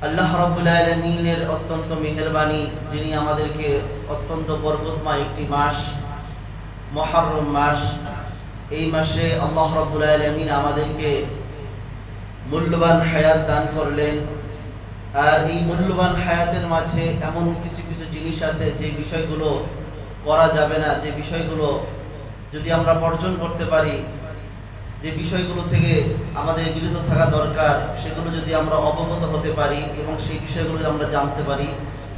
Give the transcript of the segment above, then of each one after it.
আল্লাহ রাব্বুল আলামিনের অত্যন্ত মেহেরবানি, যিনি আমাদেরকে অত্যন্ত বরকতময় একটি মাস মুহররম মাস, এই মাসে আল্লাহ রাব্বুল আলামিন আমাদেরকে মূল্যবান হায়াত দান করলেন। আর এই মূল্যবান হায়াতের মাঝে এমন কিছু কিছু জিনিস আছে যে বিষয়গুলো করা যাবে না, যে বিষয়গুলো যদি আমরা বর্জন করতে পারি, যে বিষয়গুলো থেকে আমাদের বিরত থাকা দরকার, সেগুলো যদি আমরা অবগত হতে পারি এবং সেই বিষয়গুলো যদি আমরা জানতে পারি,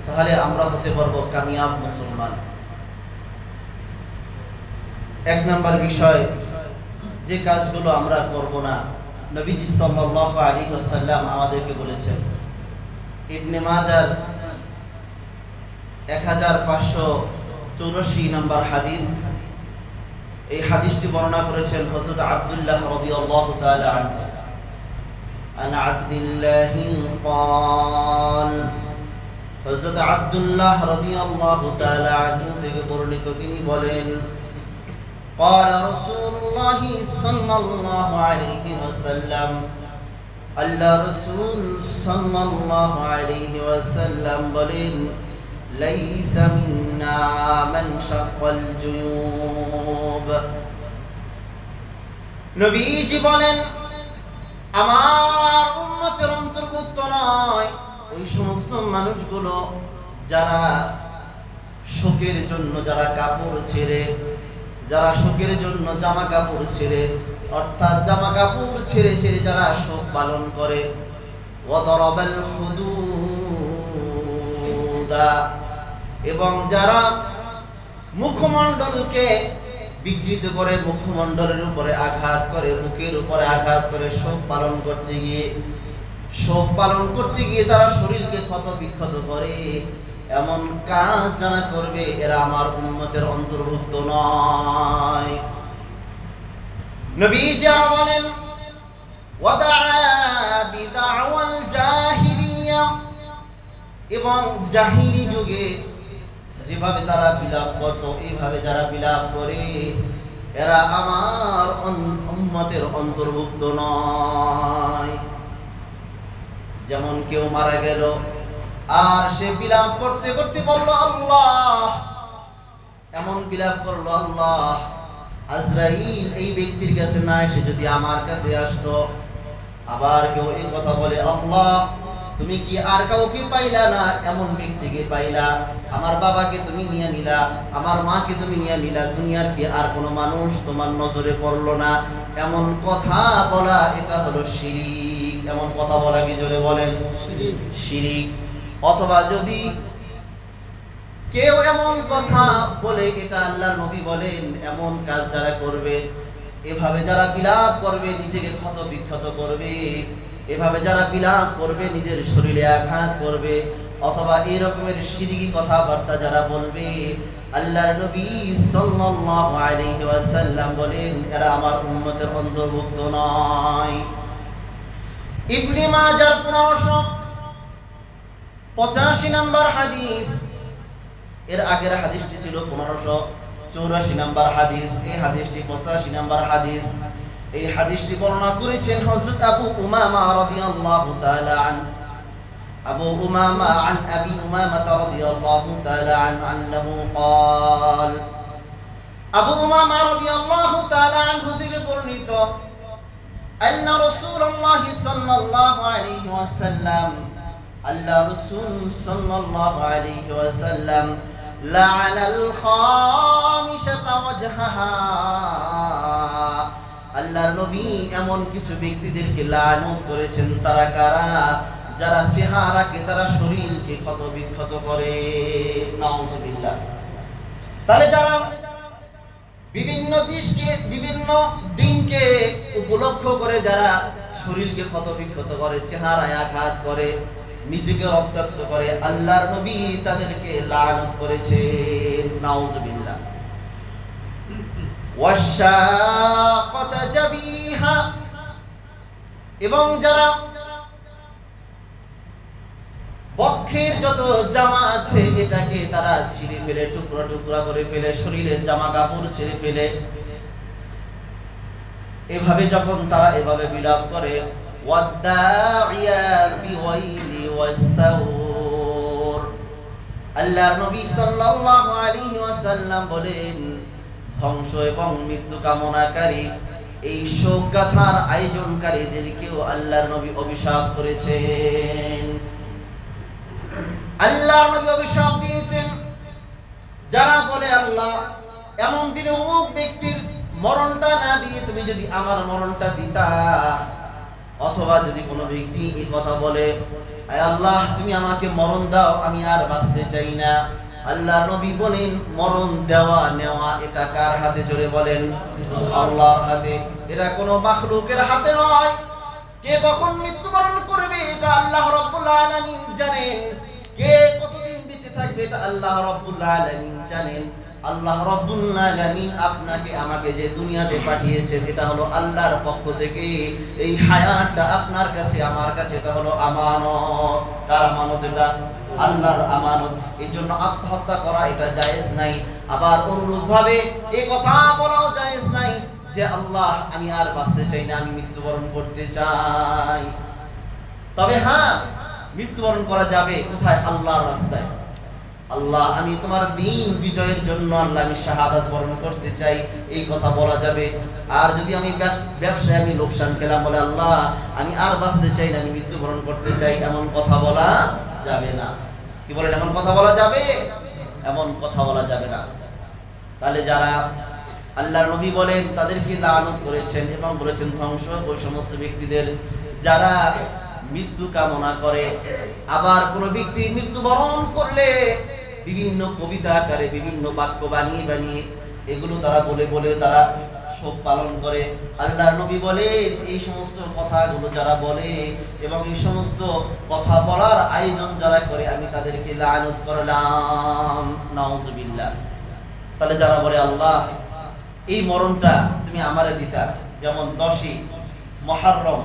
তাহলে আমরা হতে পারবো কামিয়াব মুসলমান। এক নাম্বার বিষয়, যে কাজগুলো আমরা করব না, নবীজি সাল্লাল্লাহু আলাইহি ওয়াসাল্লাম আমাদেরকে বলেছেন। ইবনে মাজার 1584 নম্বর হাদিস, এই হাদিসটি বর্ণনা করেছেন হযরত আব্দুল্লাহ রাদিয়াল্লাহু তাআলা আনহু। আন আব্দুল্লাহ قال, হযরত আব্দুল্লাহ রাদিয়াল্লাহু তাআলা আনহু থেকে বর্ণিত, তিনি বলেন, قال رسول الله صلى الله عليه وسلم, আল্লাহ রাসূল সাল্লাল্লাহু আলাইহি ওয়াসাল্লাম বলেন, লাইসা মিন্না মান শাক্কাল জুয়ুব। নবীজি বলেন, আমার উম্মতের অন্তর্ভুক্ত নয় ওই সমস্ত মানুষগুলো যারা শোকের জন্য, যারা কাপড় ছেড়ে, যারা শোকের জন্য জামা কাপড় ছেড়ে, অর্থাৎ জামা কাপড় ছেড়ে ছেড়ে যারা শোক পালন করে, ওয়াদারাবাল খুদুদা, এবং যারা মুখমণ্ডলকে বিকৃত করে, মুখমণ্ডলের উপরে আঘাত করে, মুখের উপরে আঘাত করে শোক পালন করতে গিয়ে তারা শরীরকে ক্ষত বিক্ষত করে, এমন কাজ যারা করবে এরা আমার উম্মতের অন্তর্ভুক্ত নয়। নবীজি বলেন, ওয়াদা বিদাওয়াল জাহিলিয়া, এবং জাহিলি যুগে যেভাবে তারা বিলাপ করত, এইভাবে যারা বিলাপ করে এরা আমার উম্মতের অন্তর্ভুক্ত নয়। যেমন কেউ মারা গেল আর সে বিলাপ করতে করতে বলল আল্লাহ, এমন বিলাপ করলো, আল্লাহ, আজরাইল এই ব্যক্তির কাছে না এসে যদি আমার কাছে আসতো। আবার কেউ এই কথা বলে, আল্লাহ, তুমি কি আর কাউকে পাইলা না? এমন ব্যক্তিকে পাইলা, আমার বাবাকে তুমি নিয়ে নিলা, আমার মাকে তুমি নিয়ে নিলা, দুনিয়ার কি আর কোনো মানুষ তোমার নজরে পড়লো না? এমন কথা বলা, এটা হলো শিরিক। এমন কথা বলা কি জোরে বলেন? শিরিক। অথবা যদি কেউ এমন কথা বলে, এটা আল্লাহর নবী বলেন, এমন কাজ যারা করবে, এভাবে যারা বিলাপ করবে, নিজেকে ক্ষত বিক্ষত করবে, এভাবে যারা বিলাপ করবে, নিজের শরীরে আঘাত করবে, অথবা এই রকমের শিরকি কথাবার্তা যারা বলবে, আল্লাহর নবী সাল্লাল্লাহু আলাইহি ওয়াসাল্লাম বলেন, এরা আমার উম্মতের অন্তর্ভুক্ত নয়। ইবনে মাজার 1585 নম্বর হাদিস, এর আগের হাদিসটি ছিল 1584 নম্বর হাদিস, এই হাদিসটি 85 নম্বর হাদিস। এই হাদিসটি বর্ণনা করেছেন হযরত আবু উমামা রাদিয়াল্লাহু তাআলা আন, আবু উমামা আন আবি উমামা রাদিয়াল্লাহু তাআলা আন আন্নাহু قال, আবু উমামা রাদিয়াল্লাহু তাআলা আনহু থেকে বর্ণিত, আন্না রাসূলুল্লাহ সাল্লাল্লাহু আলাইহি ওয়াসাল্লাম, আল্লাহ রাসূল সাল্লাল্লাহু আলাইহি ওয়াসাল্লাম লা'নাল খামিসাতা ওয়াজহাহা, আল্লাহর নবী এমন কিছু ব্যক্তিদেরকে লানত করেছেন। তারা কারা? যারা চেহারাকে, তারা শরীরকে ক্ষত বিক্ষত করে। নাউজুবিল্লাহ। তাহলে যারা বিভিন্ন দিনকে উপলক্ষ করে যারা শরীরকে ক্ষত বিক্ষত করে, চেহারায় আঘাত করে, নিজেকে রক্তাক্ত করে, আল্লাহর নবী তাদেরকে লানত করেছেন। নাউজুবিল্লাহ। ওয়াশাকাতা জাবিহা, এবং যারা বক্ষের যত জামা আছে এটাকে তারা ছিঁড়ে ফেলে, টুকরা টুকরা করে ফেলে, শরীরের জামা কাপড় ছিঁড়ে ফেলে, এভাবে যখন তারা এভাবে বিলাপ করে, ওয়াদাইয়া বিওয়াইলি ওয়াস-সাউর। আল্লাহর নবী সাল্লাল্লাহু আলাইহি ওয়াসাল্লাম বলেন, ধ্বংস এবং মৃত্যু কামনাকারী এই শোকগাথার আয়োজনকারীদেরকেও আল্লাহর নবী অভিশাপ করেছেন। আল্লাহর নবী অভিশাপ দিয়েছেন যারা বলে, আল্লাহ এমন দিনে অমুক ব্যক্তির মরণটা না দিয়ে তুমি যদি আমার মরণটা দিতা, অথবা যদি কোনো ব্যক্তি এই কথা বলে, আয় আল্লাহ তুমি আমাকে মরণ দাও, আমি আর বাঁচতে চাই না। আল্লাহ নবী বলেন, মরণ দেওয়া নেওয়া এটা কার হাতে? জোরে বলেন, আল্লাহর হাতে। এটা কোনো মাখলুকের হাতে নয়। কে কখন মৃত্যুবরণ করবে এটা আল্লাহ রাব্বুল আলামিন জানেন। কে কতদিন বেঁচে থাকবে এটা আল্লাহ রাব্বুল আলামিন জানেন। আল্লাহ রাব্বুল আলামিন আপনাকে আমাকে যে দুনিয়াতে পাঠিয়েছেন এটা হলো আল্লাহর পক্ষ থেকে। এই হায়াতটা আপনার কাছে আমার কাছে এটা হলো আমানত। কার আমানত? এটা আল্লাহর আমানত। এই জন্য আত্মহত্যা করা এটা জায়েজ নাই। আবার অনুরূপভাবে এই কথা বলাও জায়েজ নাই যে আল্লাহ আমি আর বাঁচতে চাই না, আমি মৃত্যুবরণ করতে চাই। তবে হ্যাঁ, মৃত্যুবরণ করা যাবে কোথায়? আল্লাহর রাস্তায়। আল্লাহ আমি তোমার দ্বীন বিজয়ের জন্য আল্লাহ আমি শাহাদাত বরণ করতে চাই, এই কথা বলা যাবে। আর যদি আমি ব্যবসায় আমি লোকসান খেলাম, বলে আল্লাহ আমি আর বাঁচতে চাই না, আমি মৃত্যুবরণ করতে চাই, এমন কথা বলা যাবে না। কি বলেন? এমন কথা বলা যাবে? এমন কথা বলা যাবে না। তাহলে যারা আল্লাহর নবী বলেন তাদেরকে লানত করেছেন এবং বলেছেন ধ্বংস ওই সমস্ত ব্যক্তিদের যারা মৃত্যু কামনা করে। আবার কোন ব্যক্তি মৃত্যুবরণ করলে বিভিন্ন কবিতা আকারে বিভিন্ন বাক্য বানিয়ে বানিয়ে এগুলো তারা বলে বলে তারা শোক পালন করে। আল্লাহর নবী বলেন এই সমস্ত কথাগুলো যারা বলে এবং এই সমস্ত কথা বলার আয়োজন যারা করে আমি তাদেরকে লানত করলাম, নাউজুবিল্লাহ। তাহলে যারা বলে আল্লাহ এই মরণটা তুমি আমারে দিতা, যেমন 10ই মুহররম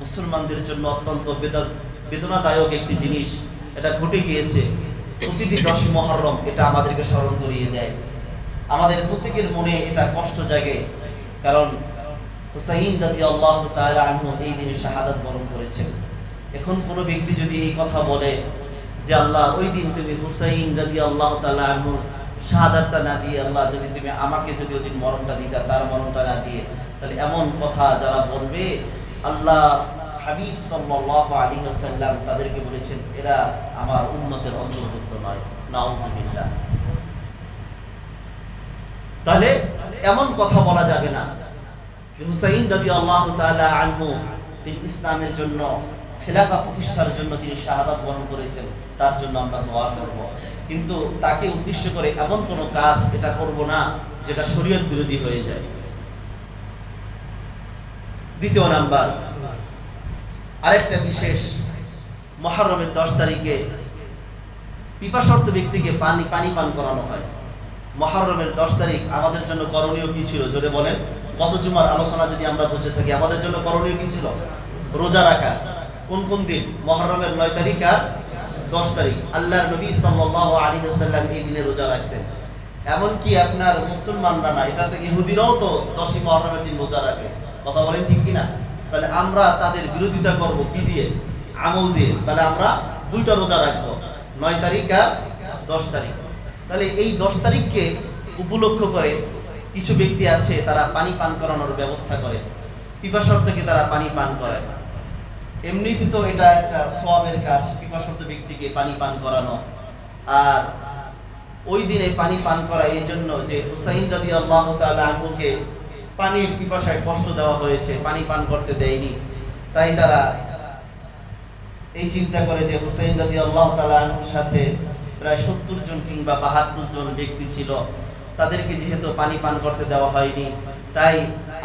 মুসলমানদের জন্য অত্যন্ত বেদনাদায়ক একটি জিনিস, এটা ঘটে গিয়েছে। প্রতিটি 10ই মুহররম এটা আমাদেরকে স্মরণ করিয়ে দেয়, আমাদের প্রত্যেকের মনে এটা কষ্ট জাগে। কারণ হুসাইন রাদিয়াল্লাহু তাআলা আনহু এই দিনে শাহাদাত বরণ করেছেন। এখন কোনো ব্যক্তি যদি এই কথা বলে যে আল্লাহ ওই দিন তুমি হুসাইন রাদিয়াল্লাহু তাআলা আনহু শাহাদাতটা না দিয়ে আল্লাহ যদি তুমি আমাকে যদি ওই দিন মরণটা দিতা, তার মরণটা না দিয়ে, তাহলে এমন কথা যারা বলবে আল্লাহ হাবিব সাল্লাল্লাহু আলাইহি ওয়াসাল্লাম তাদেরকে বলেছেন এরা আমার উম্মতের অন্তর্ভুক্ত নয়, নাউজুবিল্লাহ। তাহলে এমন কথা বলা যাবে না। হুসাইন রাদিয়াল্লাহু তাআলা আনহু তিনি ইসলামের জন্য খেলাফা প্রতিষ্ঠার জন্য তিনি শাহাদাত বরণ করেছেন, তার জন্য আমরা দোয়া করব। কিন্তু তাকে উদ্দেশ্য করে এমন কোন কাজ এটা করব না যেটা শরীয়ত বিরোধী হয়ে যায়। দ্বিতীয় নাম্বার, আরেকটা বিশেষ, মুহররমের 10 তারিখে পিপাসার্ত ব্যক্তিকে পানি পান করানো হয়। মুহররমের 10 তারিখ আমাদের জন্য করণীয় কি ছিল? জোরে বলেন। গত জুমার আলোচনা যদি আমরা বুঝে থাকি, আমাদের জন্য করণীয় কি ছিল? রোজা রাখা। কোন কোন দিন? মুহররমের 9 তারিখ আর 10 তারিখ। আল্লাহর নবী সাল্লাল্লাহু আলাইহি ওয়াসাল্লাম এই দিনে রোজা রাখতেন। এমনকি আপনার মুসলমানরা না, এটা তো ইহুদিরাও তো 10ই মুহররমের দিন রোজা রাখে। কথা বলেন ঠিক কিনা? তাহলে আমরা তাদের বিরোধিতা করব কি দিয়ে? আমল দিয়ে। তাহলে আমরা 2টা রোজা রাখবো, 9 তারিখ আর 10 তারিখ। তাহলে এই 10 তারিখকে উপলক্ষ করে কিছু ব্যক্তি আছে তারা পানি পান করানোর ব্যবস্থা করে, পিপাসার্তকে তারা পানি পান করায়। এমনিতে তো এটা একটা সওয়াবের কাজ, পিপাসার্ত ব্যক্তিকে পানি পান করানো। আর ওই দিনে পানি পান করা এই জন্য যে হুসাইন রাদিয়াল্লাহু তাআলা আনহুকে পানির পিপাসায় কষ্ট দেওয়া হয়েছে, পানি পান করতে দেয়নি। তাই তারা এই চিন্তা করে যে হুসাইন রাদিয়াল্লাহু তাআলা আনহুর সাথে প্রায় 70 জন কিংবা 72 জন ব্যক্তি ছিল, তাদেরকে যেহেতু পানি পান করতে দেওয়া হয়নি, তাই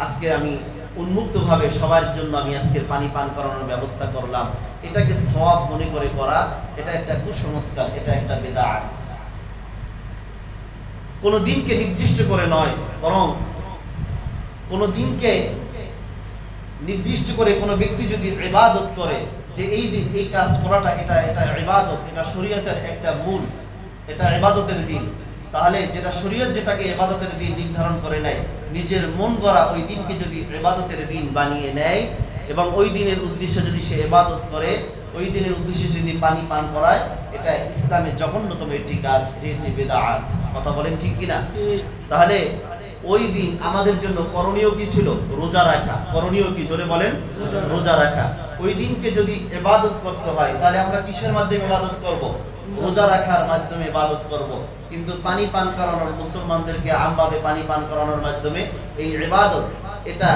আজকে আমি উন্মুক্তভাবে সবার জন্য আমি আজকে পানি পান করানোর ব্যবস্থা করলাম। এটাকে সওয়াব মনে করে করা, এটা একটা কুসংস্কার, এটা একটা বিদআত। কোন দিনকে নির্দিষ্ট করে নয়, বরং কোন দিনকে নির্দিষ্ট করে কোন ব্যক্তি যদি ইবাদত করে যে এই দিন এই কাজ করাটা এটা ইবাদত, এটা শরীয়তের একটা মূল, এটা ইবাদতের দিন, তাহলে যেটা শরীয়ত যেটাকে ইবাদতের দিন নির্ধারণ করে নেয়, নিজের মন গড়া ওই দিনকে যদি ইবাদতের দিন বানিয়ে নেয় এবং ওই দিনের উদ্দেশ্যে যদি সে ইবাদত করে, ওই দিনের উদ্দেশ্যে যদি পানি পান করায়, এটা ইসলামের জঘন্যতম একটি কাজ, এটি বিদআত। কথা বলেন ঠিক কিনা? তাহলে ওই দিন আমাদের জন্য করণীয় কি ছিল? রোজা রাখা। করণীয় কি, জোরে বলেন? রোজা রাখা। ওই দিনকে যদি ইবাদত করতে হয়, তাহলে আমরা কিসের মাধ্যমে ইবাদত করব? রোজা রাখার মাধ্যমে ইবাদত করব। কিন্তু পানি পান করানোর, মুসলমানদেরকে আমভাবে পানি পান করানোর মাধ্যমে এই ইবাদত, এটা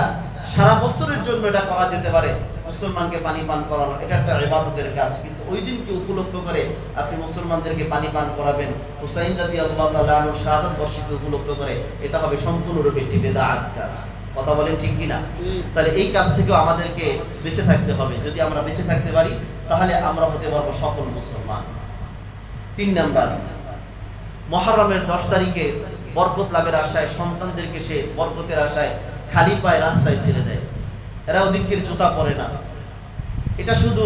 সারা বছরের জন্য এটা করা যেতে পারে। মুসলমানকে পানি পান করানো এটা একটা ইবাদতের কাজ, কিন্তু ওই দিনকে উপলক্ষ করে আপনি মুসলমানদেরকে পানি পান করাবেন হুসাইন রাদিয়াল্লাহু তাআলা আনহু শাহাদাত বর্ষকে উপলক্ষ করে, এটা হবে সম্পূর্ণরূপে একটি বিদআত কাজ। কথা বলেন ঠিক কিনা? তাহলে এই কাজ থেকেও আমাদেরকে বেঁচে থাকতে হবে। যদি আমরা বেঁচে থাকতে পারি, তাহলে আমরা হতে পারবো সফল মুসলমান। 3 নাম্বার, মুহররমের 10 তারিখে বরকত লাভের আশায় সন্তানদেরকে সে বরকতের আশায় খালি পায়ে রাস্তায় ছেড়ে দেয়। এরা ওদিনকের জুতা পরে না। এটা শুধু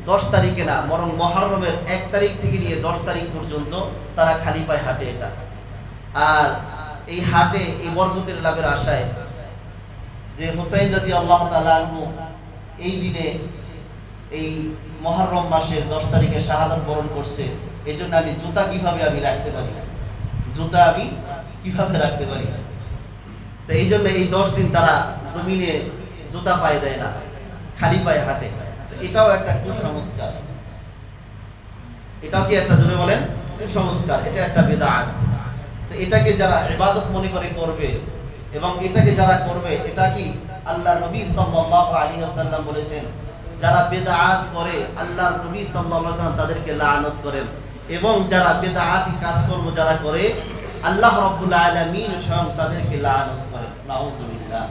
10 তারিখে না, বরং মুহররমের 1 তারিখ থেকে নিয়ে 10 তারিখ পর্যন্ত তারা খালি পায়ে হাঁটে। এটা আর এই হাটে এই বরকতের লাভের আশায় যে হুসাইন রাদিয়াল্লাহু তাআলা আনহু এই দিনে এই মুহররম মাসের 10 তারিখে শাহাদাত বরণ করছে, এজন্য আমি জুতা কিভাবে আমি রাখতে পারি না, জুতা আমি কিভাবে রাখতে পারি না। তো এই জন্য এই 10 দিন তারা জমিনে জুতা পায়ে দেয় না, খালি পায়ে হাঁটে। তো এটাও একটা কুসংস্কার। এটাও কি একটা, জোরে বলেন, কুসংস্কার। এটা একটা বিদআত। তো এটাকে যারা ইবাদত মনে করে করবে, এবং এটাকে যারা করবে, এটা কি আল্লাহর নবী সাল্লাল্লাহু আলাইহি ওয়াসাল্লাম বলেছেন, যারা বিদআত করে আল্লাহর নবী সাল্লাল্লাহু আলাইহি ওয়াসাল্লাম তাদেরকে লানত করেন। এবং যারা বিদআতি কাজকর্ম যারা করে, আল্লাহ রাব্বুল আলামিন স্বয়ং তাদেরকে লানত করেন। নাউযুবিল্লাহ।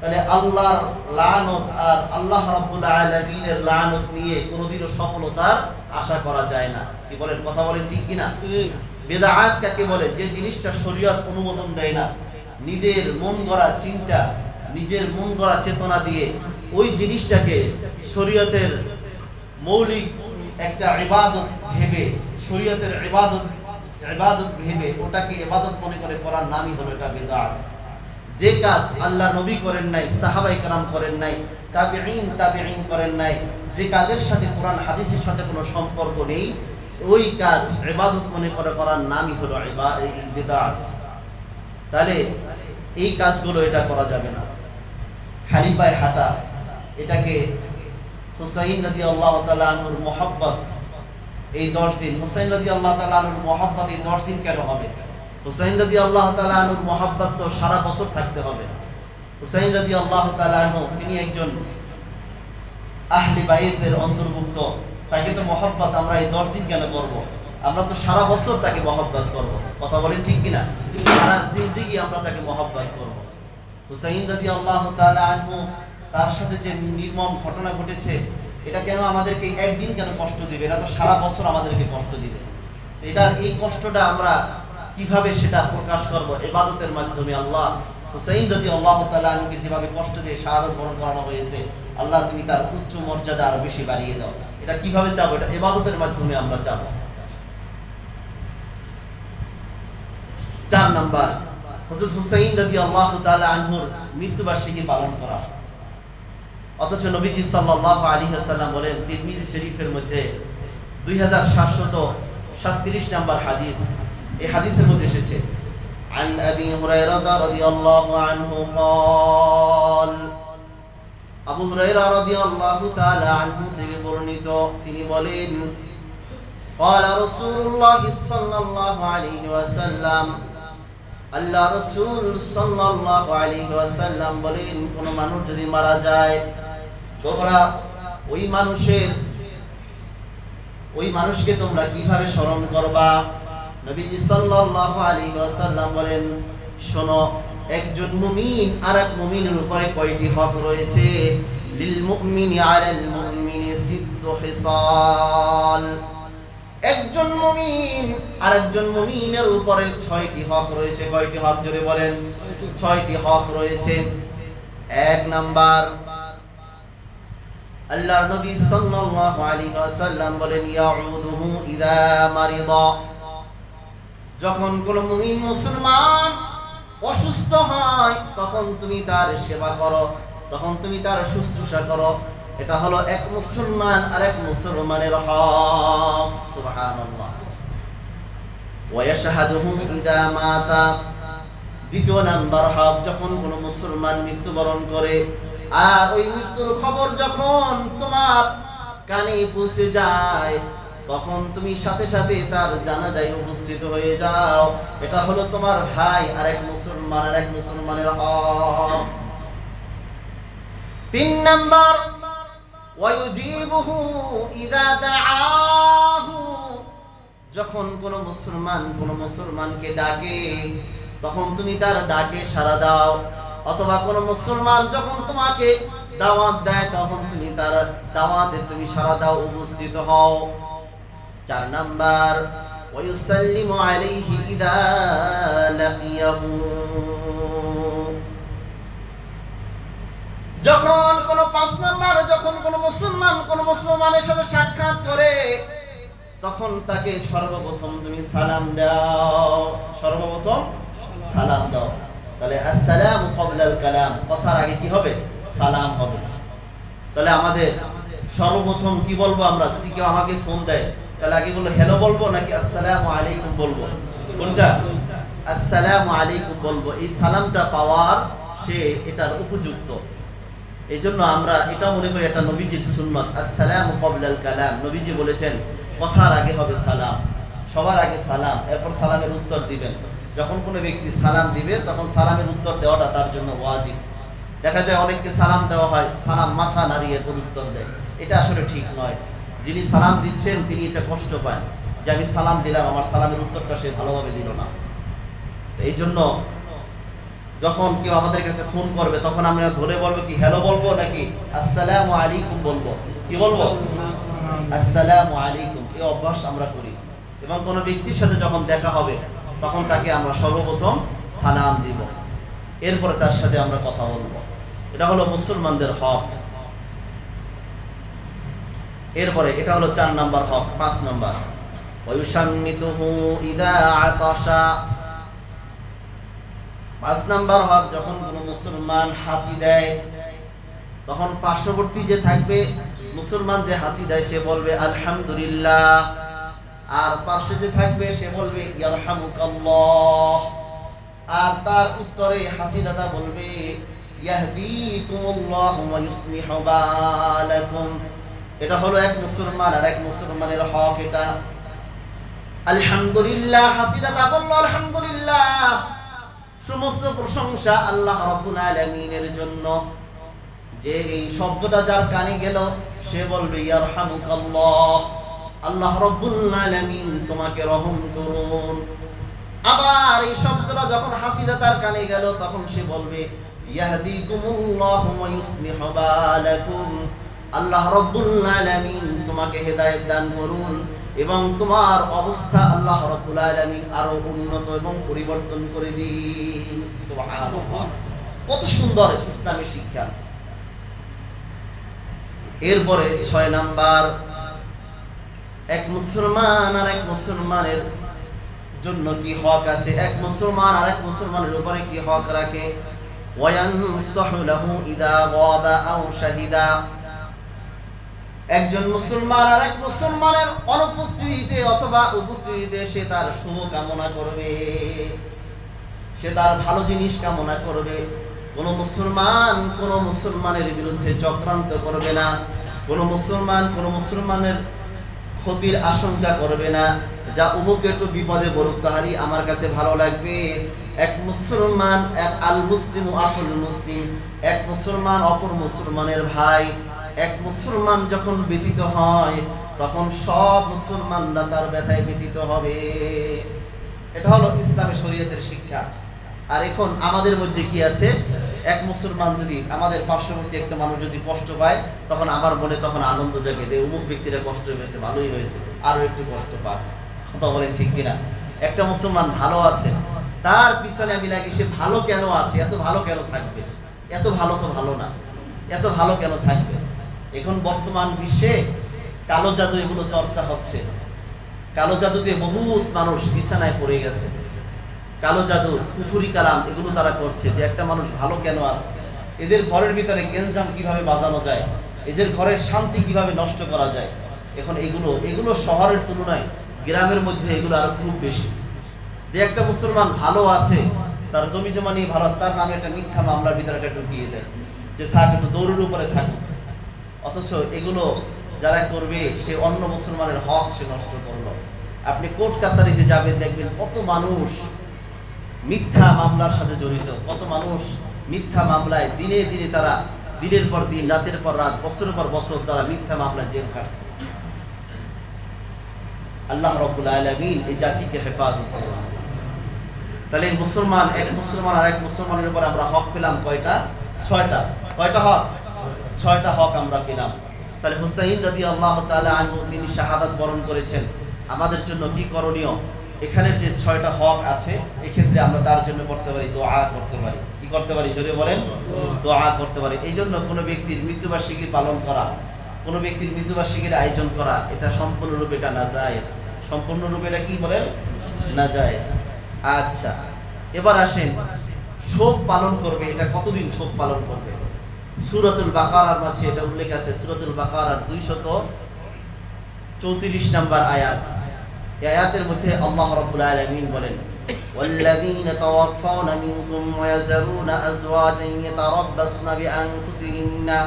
তাহলে আল্লাহর লানত আর আল্লাহ রাব্বুল আলামিনের লানত নিয়ে কোনোদিনও সফলতার আশা করা যায় না। কি বলেন? কথা বলেন ঠিক কিনা? বিদআত কাকে বলে? যে জিনিসটা শরীয়ত অনুমোদন দেয় না, নিজের মন গড়া চিন্তা, নিজের মন গড়া চেতনা দিয়ে ওই জিনিসটাকে শরীয়তের মৌলিক একটা ইবাদত ভেবে, শরীয়তের ইবাদত ভেবে ওটাকে ইবাদত মনে করে করার নামই হলো এটা বিদআত। যে কাজ আল্লাহ নবী করেন নাই, সাহাবায়ে কেরাম করেন নাই, তাবেঈন করেন নাই, যে কাজের সাথে কোরআন হাদিসের সাথে কোনো সম্পর্ক নেই, ওই কাজ ইবাদত মনে করে করার নামই হলো বিদআত। তাহলে এই কাজগুলো এটা করা যাবে না। খালি পায়ে হাঁটা, এটাকে হুসাইন রাদিয়াল্লাহু তাআলা আনহুর মুহাব্বত এই 10 দিন, হুসাইন রাদিয়াল্লাহু তাআলা আনহুর মুহাব্বত এই 10 দিন কেন হবে? হুসাইন রাদিয়াল্লাহু তাআলা আনহুর মুহাব্বত তো সারা বছর থাকতে হবে। হুসাইন রাদিয়াল্লাহু তাআলা আনহু তিনি একজন আহলে বাইতের অন্তর্ভুক্ত, তাকে তো মুহাব্বত আমরা এই 10 দিন কেন করব? আমরা তো সারা বছর তাকে মুহাব্বত করব। কথা বলেন ঠিক কিনা? সারা জিন্দেগি আমরা তাকে মুহাব্বত করব। হুসাইন রাদিয়াল্লাহু তাআলা আনহু, তার সাথে যে নির্মম ঘটনা ঘটেছে, এটা কেন আমাদেরকে একদিন কেন কষ্ট দিবে? এটা তো সারা বছর আমাদেরকে কষ্ট দিবে। এটার এই কষ্টটা আমরা কিভাবে সেটা প্রকাশ করব? ইবাদতের মাধ্যমে। আল্লাহ হুসাইন রাদিয়াল্লাহু তাআলা আনহুকে যেভাবে কষ্ট দিয়ে শাহাদাত বরণ করানো হয়েছে, আল্লাহ তুমি তার উচ্চ মর্যাদা আরো বেশি বাড়িয়ে দাও। এটা কিভাবে চাবো? এটা ইবাদতের মাধ্যমে আমরা চাবো। 4 নাম্বার, হযরত হুসাইন রাদিয়াল্লাহু তাআলা আনহুর মৃত্যুবার্ষিকী পালন করা। অথচ নবীজি সাল্লাল্লাহু আলাইহি ওয়াসাল্লাম বলেন, তিরমিজি শরীফের মধ্যে 2737 নাম্বার হাদিস, এই হাদিসের মধ্যে এসেছে, عن أبي هريرة رضي الله عنه قال, আবু হুরায়রা রাদিয়াল্লাহু তাআলা আনহু থেকে বর্ণিত, তিনি বলেন, قال رسول الله صلى الله عليه وسلم, আল্লাহ রাসূল সাল্লাল্লাহু আলাইহি ওয়াসাল্লাম বলেন, কোন মানুষ যদি মারা যায়, তোমরা ওই মানুষকে তোমরা কিভাবে স্মরণ করবা? নবীজি সাল্লাল্লাহু আলাইহি ওয়াসাল্লাম বলেন, শোনো, একজন মুমিন আরেক মুমিনের উপরে কয়টি হক রয়েছে? লিল মুমিনি আলাল মুমিনি সিদ্দু হিসাল। একজন মুমিন আরেকজন মুমিনের উপরে 6টি হক রয়েছে। কয়টি হক? জোরে বলেন। 6টি হক রয়েছে। 1 নাম্বার, আল্লাহর নবী সাল্লাল্লাহু আলাইহি ওয়াসাল্লাম বলেন, ইয়াউদুহু ইযা মারিদা, যখন কোন মুমিন মুসলমান অসুস্থ হয়, তখন তুমি তার সেবা করো, তখন তুমি তার শুশ্রূষা করো, এটা হলো এক মুসলমান আর এক মুসলমানের হক। সুবহানাল্লাহ। ওয়া ইয়াশহাদুহু ইযা মাতা, দ্বিতীয় নাম্বার হক, যখন কোনো মুসলমান মৃত্যুবরণ করে আর ওই মৃত্যুর খবর যখন তোমার কানে পৌঁছে যায়, তখন তুমি সাথে সাথে তার জানাজায় উপস্থিত হয়ে যাও। এটা হলো তোমার ভাই আর এক মুসলমান আর এক মুসলমানের হক। 3 নাম্বার, ওয়ায়ুজিবুহু ইযা দাআহু, যখন কোন মুসলমানকে ডাকে তখন তুমি তার ডাকে সাড়া দাও, অথবা কোন মুসলমান যখন তোমাকে দাওয়াত দেয় তখন তুমি তার দাওয়াতে তুমি সাড়া দাও, উপস্থিত হও। 4 নাম্বার, ওয়ায়ুসাল্লিমু আলাইহি ইযা লাকিয়াহু, যখন কোন 5 নাম্বার, যখন কোন মুসলমানের সাথে সাক্ষাৎ করে তখন তাকে সর্বপ্রথম তুমি সালাম দাও, সর্বপ্রথম সালাম দাও। তাহলে আসসালামু ক্বাবলাল কালাম, কথার আগে কি হবে? সালাম হবে। তাহলে আমাদের সর্বপ্রথম কি বলবো আমরা? যদি কেউ আমাকে ফোন দেয় তাহলে আগে বলবো হ্যালো বলবো নাকি আসসালামু আলাইকুম বলবো? কোনটা? আসসালামু আলাইকুম বলবো। এই সালামটা পাওয়ার সে এটার উপযুক্ত। এই জন্য আমরা এটা মনে করি এটা নবীজির সুন্নাত, আসসালামু ক্বাবলাল কালাম। নবীজি বলেছেন কথার আগে হবে সালাম, সবার আগে সালাম, এরপর সালামের উত্তর দিবেন। যখন কোনো ব্যক্তি সালাম দিবে তখন সালামের উত্তর দেওয়াটা তার জন্য ওয়াজিব। দেখা যায় অনেককে সালাম দেওয়া হয়, সালাম মাথা নাড়িয়ে এরপর উত্তর দেয়। এটা আসলে ঠিক নয়। যিনি সালাম দিচ্ছেন তিনি এটা কষ্ট পান যে আমি সালাম দিলাম, আমার সালামের উত্তরটা সে ভালোভাবে দিল না। তো এই জন্য যখন কেউ আমাদের কাছে ফোন করবে তখন আমরা ধরে বলবো কি হ্যালো বলবো নাকি আসসালামু আলাইকুম বলবো? কি বলবো? আসসালামু আলাইকুম। এই অভ্যাস আমরা করি। এবং কোনো ব্যক্তির সাথে যখন দেখা হবে তখন তাকে আমরা সর্বপ্রথম সালাম দিব, এরপরে তার সাথে আমরা কথা বলবো। এটা হলো মুসলমানদের হক। এরপরে এটা হলো 4 নাম্বার হক। 5 নাম্বার, ওয়ায়ুশাম্মিতুহু ইযা আতাশা, 5 নাম্বার হক, যখন কোনো মুসলমান হাসি দেয় তখন পার্শ্ববর্তী যে থাকবে মুসলমান যে হাসি দেয় সে বলবে আলহামদুলিল্লাহ, আর পাশে যে থাকবে সে বলবে ইয়ারহামুকাল্লাহ, আর তার উত্তরে হাসিদাতা বলবে ইয়াহদিকুমুল্লাহু ওয়া ইউসলিহু বালাকুম। এটা হলো এক মুসলমান আর এক মুসলমানের হক। এটা আলহামদুলিল্লাহ, হাসিদাতা বলল আলহামদুলিল্লাহ, সমস্ত প্রশংসা আল্লাহ রাব্বুল আলামিনের জন্য। যে এই শব্দটা যার কানে গেল সে বলবে ইয়ারহামুকাল্লাহ, আল্লাহ রাব্বুল আলামিন তোমাকে রহম করুন। আবার এই শব্দটা যখন হাসিদাতার কানে গেল তখন সে বলবে ইয়াহদিকুমুল্লাহু ওয়া ইউসলিহু বালাকুম, আল্লাহ রাব্বুল আলামিন তোমাকে হেদায়েত দান করুন এবং তোমার অবস্থা আল্লাহ রাব্বুল আলামিন আরো উন্নত এবং পরিবর্তন করে দিন। সুবহানাল্লাহ, কত সুন্দর ইসলামী শিক্ষা। এরপরে 6 নাম্বার, এক মুসলমান আর এক মুসলমানের জন্য কি হক আছে, এক মুসলমান আর এক মুসলমানের উপরে কি হক রাখে। ওয়ায়ানসাহু লাহু ইযা গাবা আও শাহিদা, একজন মুসলমান আর এক মুসলমানের অনুপস্থিতিতে অথবা উপস্থিতিতে সে তার শুভ কামনা করবে, সে তার ভালো জিনিস কামনা করবে। কোনো মুসলমান কোনো মুসলমানের বিরুদ্ধে চক্রান্ত করবে না, কোনো মুসলমান কোনো মুসলমানের ক্ষতির আশঙ্কা করবে না, যা অমুক একটু বিপদে পড়ুক তাহারই আমার কাছে ভালো লাগবে। এক মুসলমান, এক আল মুসলিমু আখুল মুসলিম, এক মুসলমান অপর মুসলমানের ভাই। এক মুসলমান যখন ব্যথিত হয় তখন সব মুসলমানরা তার ব্যথায় ব্যথিত হবে। এটা হলো ইসলামের শরীয়তের শিক্ষা। আর এখন আমাদের মধ্যে কি আছে, এক মুসলমান যদি আমাদের পার্শ্ববর্তী একটা মানুষ যদি কষ্ট পায় তখন আমার মনে তখন আনন্দ জাগে, যে অমুক ব্যক্তিরা কষ্ট হয়েছে, ভালোই হয়েছে, আরো একটু কষ্ট পাক। কথা বলেন ঠিক কিনা? একটা মুসলমান ভালো আছে, তার পিছনে আমি লাগি সে ভালো কেন আছে, এত ভালো কেন থাকবে, এত ভালো তো ভালো না, এত ভালো কেন থাকবে। এখন বর্তমান বিশ্বে কালো জাদু এগুলো চর্চা হচ্ছে। কালো জাদুতে বহুত মানুষ বিছানায় পড়ে গেছে। কালো জাদু, কুফরি কালাম এগুলো তারা করছে যে একটা মানুষ ভালো কেন আছে, এদের ঘরের ভিতরে গেঞ্জাম কিভাবে বাজানো যায়, এদের ঘরের শান্তি কিভাবে নষ্ট করা যায়। এখন এগুলো শহরের তুলনায় গ্রামের মধ্যে এগুলো আরো খুব বেশি। যে একটা মুসলমান ভালো আছে, তার জমি জমা নিয়ে ভালো আছে, তার নামে একটা মিথ্যা মামলার ভিতরে একটা ঢুকিয়ে দেয় যে থাক একটু দৌড়ের উপরে থাকুক। অথচ এগুলো যারা করবে সে অন্য মুসলমানের হক সে নষ্ট করলো। আপনি কোর্ট কাছারিতে যাবেন, দেখবেন কত মানুষ মিথ্যা মামলার সাথে জড়িত, কত মানুষ মিথ্যা মামলায় দিনে দিনে তারা দিনের পর দিন, রাতের পর রাত, বছরের পর বছর তারা মিথ্যা মামলায় জেল খাটছে। আল্লাহ রাব্বুল আলামিন এই জাতিকে হেফাজত করুন। তাহলে এক মুসলমান আর এক মুসলমানের উপর আমরা হক পেলাম কয়টা? 6টা। কয়টা হক? 6টা হক আমরা পেলাম। তাহলে হুসাইন রাদিয়াল্লাহু তাআলা আনহু তিনি শাহাদাত বরণ করেছেন। আমাদের জন্য কি করণীয়? এখানের যে 6টা হক আছে, এই ক্ষেত্রে আমরা তার জন্য করতে পারি, দোয়া করতে পারি। কি করতে পারি? জোরে বলেন। দোয়া করতে পারি। এই জন্য কোনো ব্যক্তির মৃত্যুবার্ষিকী পালন করা, কোনো ব্যক্তির মৃত্যুবার্ষিকীর আয়োজন করা, এটা সম্পূর্ণরূপে এটা নাজায়েজ। সম্পূর্ণরূপে এটা কি বলেন? নাজায়েজ। আচ্ছা, এবার আসেন শোক পালন করবে, এটা কতদিন শোক পালন করবে? সূরাতুল বাকারার মাঝে এটা উল্লেখ আছে। সূরাতুল বাকারার 234 নম্বর আয়াত। এই আয়াতের মধ্যে আল্লাহ রাব্বুল আলামিন বলেন, ওয়াল্লাযীনা তাওয়াফাউনা মিনকুম ওয়া ইয়াযরুনা আযওয়াজান ইয়াতারাব্বাসনা বিআনফুসিহিন্না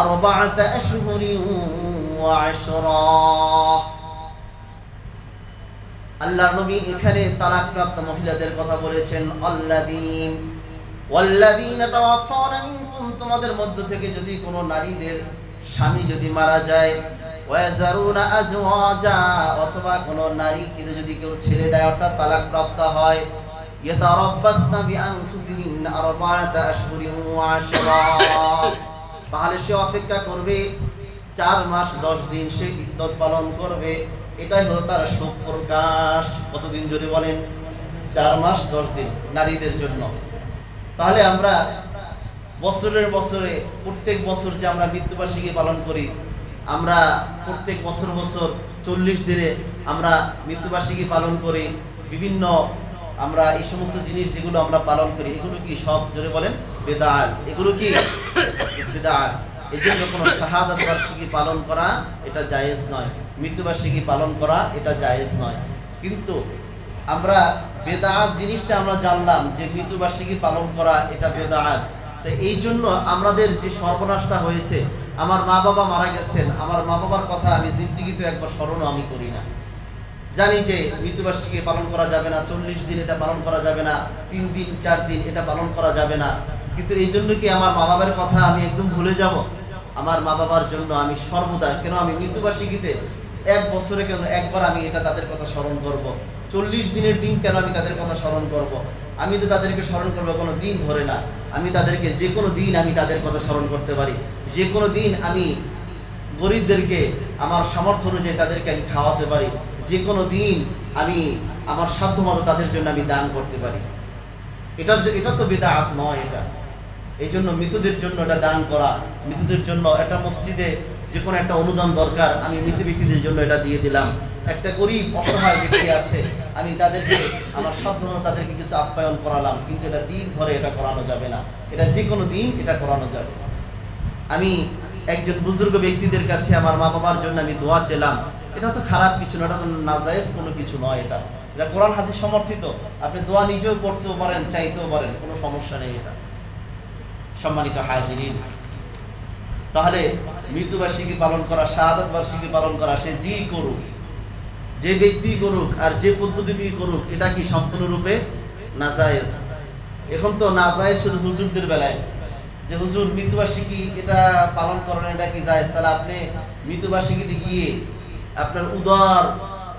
আরবা'আতা আশহুরিন ওয়া আশরা। আল্লাহর নবী এখানে তালাকপ্রাপ্ত মহিলাদের কথা বলেছেন। ওয়াল্লাযীনা তাওয়াফাউনা মিনকুম, তোমাদের মধ্য থেকে যদি কোনো নারীদের স্বামী যদি মারা যায়, ওয়াযারুনা আজওয়াজা, অথবা কোনো নারীকে যদি কেউ ছেড়ে দেয় অর্থাৎ তালাকপ্রাপ্ত হয়, ইয়াতারাব্বাসনা বিআনফুসিহিন্না আরবা'আতা আশহুরিন ওয়া আশরা, তাহলে সে অপেক্ষা করবে 4 মাস 10 দিন সে ইদ্দত পালন করবে। এটাই হলো তার শোক প্রকাশ। কতদিন জোরে বলেন? 4 মাস 10 দিন নারীদের জন্য। তাহলে আমরা বছরে প্রত্যেক বছর যে আমরা মৃত্যুবার্ষিকী পালন করি, আমরা প্রত্যেক বছর 40 দিনে আমরা মৃত্যুবার্ষিকী পালন করি। বিভিন্ন আমরা এই সমস্ত জিনিস যেগুলো আমরা পালন করি, এগুলো কি সব জোরে বলেন বেদাত? এগুলো কি বেদাত? এই জন্য কোনো শাহাদাত বার্ষিকী পালন করা এটা জায়েজ নয়, মৃত্যুবার্ষিকী পালন করা এটা জায়েজ নয়। কিন্তু আমরা বেদাত জিনিসটা আমরা জানলাম যে মৃত্যুবার্ষিকী পালন করা এটা বেদাত। তো এই জন্য আমাদের যে সর্বনাশটা হয়েছে, আমার মা বাবা মারা গেছেন, আমার মা বাবার কথা আমি জিন্দিগিতে একবার স্মরণও আমি করি না। জানি যে মৃত্যুবার্ষিকী পালন করা যাবে না, 40 দিন এটা পালন করা যাবে না, 3 দিন 4 দিন এটা পালন করা যাবে না। কিন্তু এই জন্য কি আমার মা বাবার কথা আমি একদম ভুলে যাব? আমার মা বাবার জন্য আমি সর্বদা, কেন আমি মৃত্যুবার্ষিকীতে 1 বছরে কেন একবার আমি এটা তাদের কথা স্মরণ করব? 40 দিনের দিন কেন আমি তাদের কথা স্মরণ করব? আমি তো তাদেরকে স্মরণ করবো কোনো দিন ধরে না, আমি তাদেরকে যে কোনো দিন আমি তাদের কথা স্মরণ করতে পারি। যে কোনো দিন আমি গরিবদেরকে আমার সামর্থ্য অনুযায়ী তাদেরকে আমি খাওয়াতে পারি। যে কোনো দিন আমি আমার সাধ্যমতো তাদের জন্য আমি দান করতে পারি। এটা তো বিদআত নয় এটা। এই জন্য মৃতদের জন্য এটা দান করা, মৃতদের জন্য একটা মসজিদে যে কোনো একটা অনুদান দরকার, আমি মৃত ব্যক্তিদের জন্য এটা দিয়ে দিলাম। একটা গরিব অসহায় ব্যক্তি আছে, আমি তাদেরকে আমার সাধ্যমতো তাদেরকে কিছু আপ্যায়ন করালাম। কিন্তু এটা দিন ধরে এটা করানো যাবে না, এটা যে কোনো দিন এটা করানো যাবে। আমি একজন বুজুর্গ ব্যক্তিদের কাছে আমার মা বাবার জন্য আমি দোয়া চেলাম, এটা তো খারাপ কিছু না, এটা তো নাজায়েজ কোনো কিছু নয়। এটা কোরআন হাদিস সমর্থিত। আপনি দোয়া নিজেও করতেও পারেন, চাইতেও পারেন, কোনো সমস্যা নেই এটা। সম্মানিত হাজিরিন, তাহলে মৃত্যুবার্ষিকী পালন করা, শাহাদাত বার্ষিকী পালন করা, সে যেই করুক, যে ব্যক্তি করুক আর যে পদ্ধতিতেই করুক, এটা কি সম্পূর্ণরূপে নাজায়েজ। এখন তো নাজায়েজ শুধু হুজুরদের বেলায়, যে হুজুর মৃত্যুবার্ষিকী এটা পালন করেন, এটা কি জায়েজ? তাহলে আপনি মৃত্যুবার্ষিকীতে গিয়ে আপনার উদর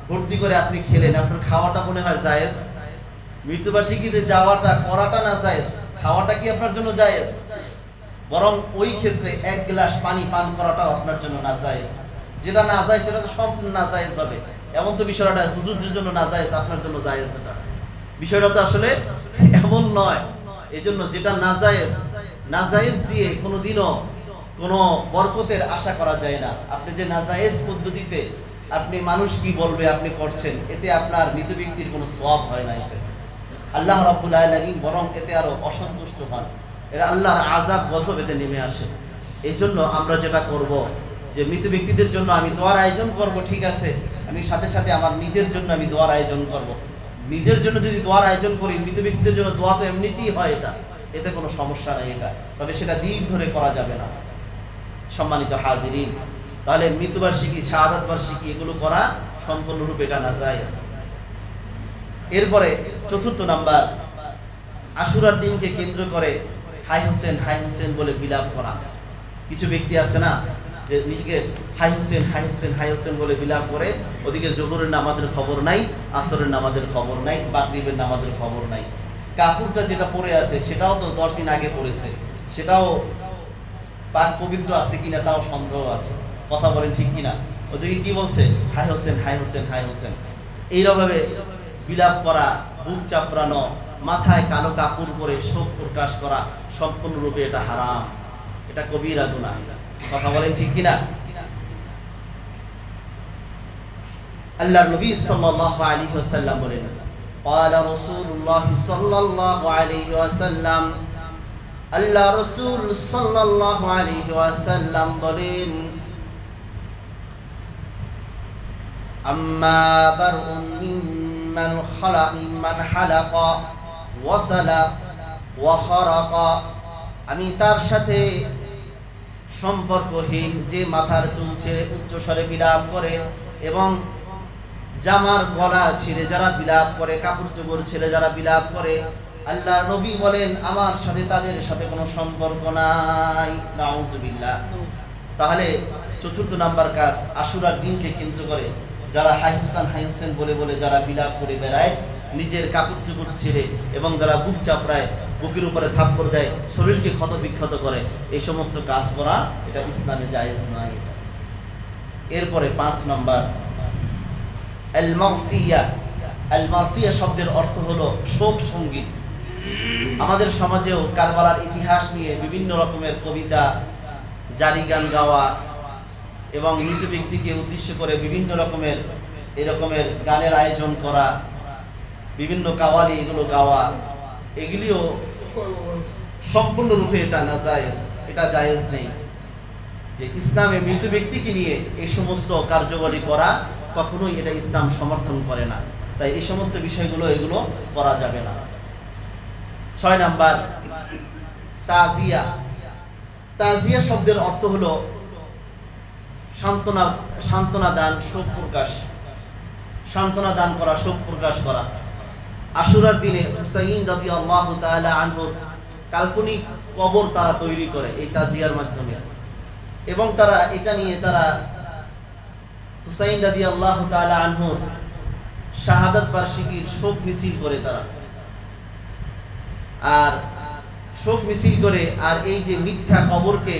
ভর্তি করে আপনি খেলেন, আপনার খাওয়াটা মনে হয় জায়েজ? মৃত্যুবার্ষিকীতে যাওয়াটা করাটা না জায়েজ, খাওয়াটা কি আপনার জন্য জায়েজ? বরং ওই ক্ষেত্রে 1 গ্লাস পানি পান করাটাও আপনার জন্য নাজায়েজ। যেটা নাজায়েজ সেটা তো সম্পূর্ণ নাজায়েজ হবে। এমন তো বিষয়টা হুজুরদের জন্য নাজায়েজ, আপনার জন্য জায়েজ। এটা বিষয়টা তো আসলে এমন নয়। এই জন্য যেটা নাজায়েজ, নাজায়েজ দিয়ে কোনোদিনও কোনো বরকতের আশা করা যায় না। আপনি যে নাজায়েজ পদ্ধতিতে আপনি মানুষ কি বলবে আপনি করছেন, এতে আপনার মৃত ব্যক্তির কোনো সওয়াব হয় না। এতে আল্লাহ রাব্বুল আলামিন বরং এতে আরো অসন্তুষ্ট হন। এরা আল্লাহর আযাব গজব এতে নেমে আসে। এই জন্য আমরা যেটা করব যে মৃত ব্যক্তিদের জন্য আমি দোয়ার আয়োজন করব, ঠিক আছে, আমি সাথে সাথে আমার নিজের জন্য আমি দোয়ার আয়োজন করব। নিজের জন্য যদি দোয়ার আয়োজন করি, মৃত ব্যক্তিদের জন্য দোয়া তো এমনিতেই হয়, এতে কোনো সমস্যা নেই এটা, তবে সেটা দিন ধরে করা যাবে না। সম্মানিত হাজিরিন, তাহলে মৃত্যুবার্ষিকী, শাহাদাত বার্ষিকী এগুলো করা সম্পূর্ণরূপে এটা নাজায়েজ। এরপরে চতুর্থ নাম্বার, আশুরার দিনকে কেন্দ্র করে হাই হোসেন বলে বিলাপ করা। কিছু ব্যক্তি আছে না যে নিজেকে হাই হোসেন বলে বিলাপ করে, ওদিকে জোহরের নামাজের খবর নাই, আসরের নামাজের খবর নাই, মাগরিবের নামাজের খবর নাই। কাপড়টা যেটা পরে আছে সেটাও তো 10 দিন আগে পরেছে, সেটাও পাক পবিত্র আছে কিনা তাও সন্দেহ আছে। কথা বলেন ঠিক কিনা? ওদিকে কি বলছে? হাই হোসেন। এইভাবে বিলাপ করা, বুক চাপড়ানো, মাথায় কালো কাপড় পরে শোক প্রকাশ করা সম্পূর্ণরূপে এটা হারাম, এটা কবিরা গুনাহ। কথা বলেন ঠিক কিনা? আল্লাহর নবী সাল্লাল্লাহু আলাইহি ওয়াসাল্লাম বলেন, قال رسول الله صلى الله عليه وسلم, আল্লাহ রাসূল সাল্লাল্লাহু আলাইহি ওয়াসাল্লাম বলেন, আম্মা বারউন মিম্মান হালাকা ওয়াসালা ওয়া খারাকা, আমি তার সাথে সম্পর্কহীন যে মাথার চুল ছেড়ে উচ্চস্বরে বিলাপ করে এবং জামার গলা ছিঁড়ে যারা বিলাপ করে, কাপড় চোপড় ছেড়ে যারা বিলাপ করে, আল্লাহ নবী বলেন আমার সাথে তাদের সাথে কোনো সম্পর্ক নাই। নাউজুবিল্লাহ। তাহলে চতুর্থ নাম্বার কাজ, আশুরার দিনকে কেন্দ্র করে যারা হাই হোসেন বলে যারা বিলাপ করে বেড়ায়, নিজের কাপড় চোপড় ছেড়ে এবং যারা বুক চাপড়ায়, বুকের উপরে থাপ্পড় দেয়, শরীরকে ক্ষত বিক্ষত করে, এই সমস্ত কাজ করা এটা ইসলামে জায়েজ নাই। এরপরে 5 নাম্বার, আল মারসিয়া শব্দের অর্থ হলো শোক সঙ্গীত। আমাদের সমাজেও কারবালার ইতিহাস নিয়ে বিভিন্ন রকমের কবিতা, জারি গান গাওয়া এবং মৃত ব্যক্তিকে উদ্দেশ্য করে বিভিন্ন রকমের এরকমের গানের আয়োজন করা, বিভিন্ন কাওয়ালি এগুলো গাওয়া, এগুলিও সম্পূর্ণরূপে এটা নাজায়েজ, এটা জায়েজ নেই। যে ইসলামে মৃত ব্যক্তিকে নিয়ে এই সমস্ত কার্যবলী করা কখনোই এটা ইসলাম সমর্থন করে না, তাই এই সমস্ত বিষয়গুলো এগুলো করা যাবে না। 6 নাম্বার, তাজিয়া শব্দের অর্থ হলো সান্ত্বনা দান, শোক প্রকাশ, সান্ত্বনা দান করা, শোক প্রকাশ করা। আশুরার দিনে হুসাইন রাদিয়াল্লাহু তাআলা আনহু কাল্পনিক কবর তারা তৈরি করে এই তাজিয়ার মাধ্যমে, এবং তারা এটা নিয়ে তারা হুসাইন রাদিয়াল্লাহু তাআলা আনহু শাহাদাত বার্ষিকীর শোক মিছিল করে তারা, আর শোক মিছিল করে, আর এই যে মিথ্যা কবরকে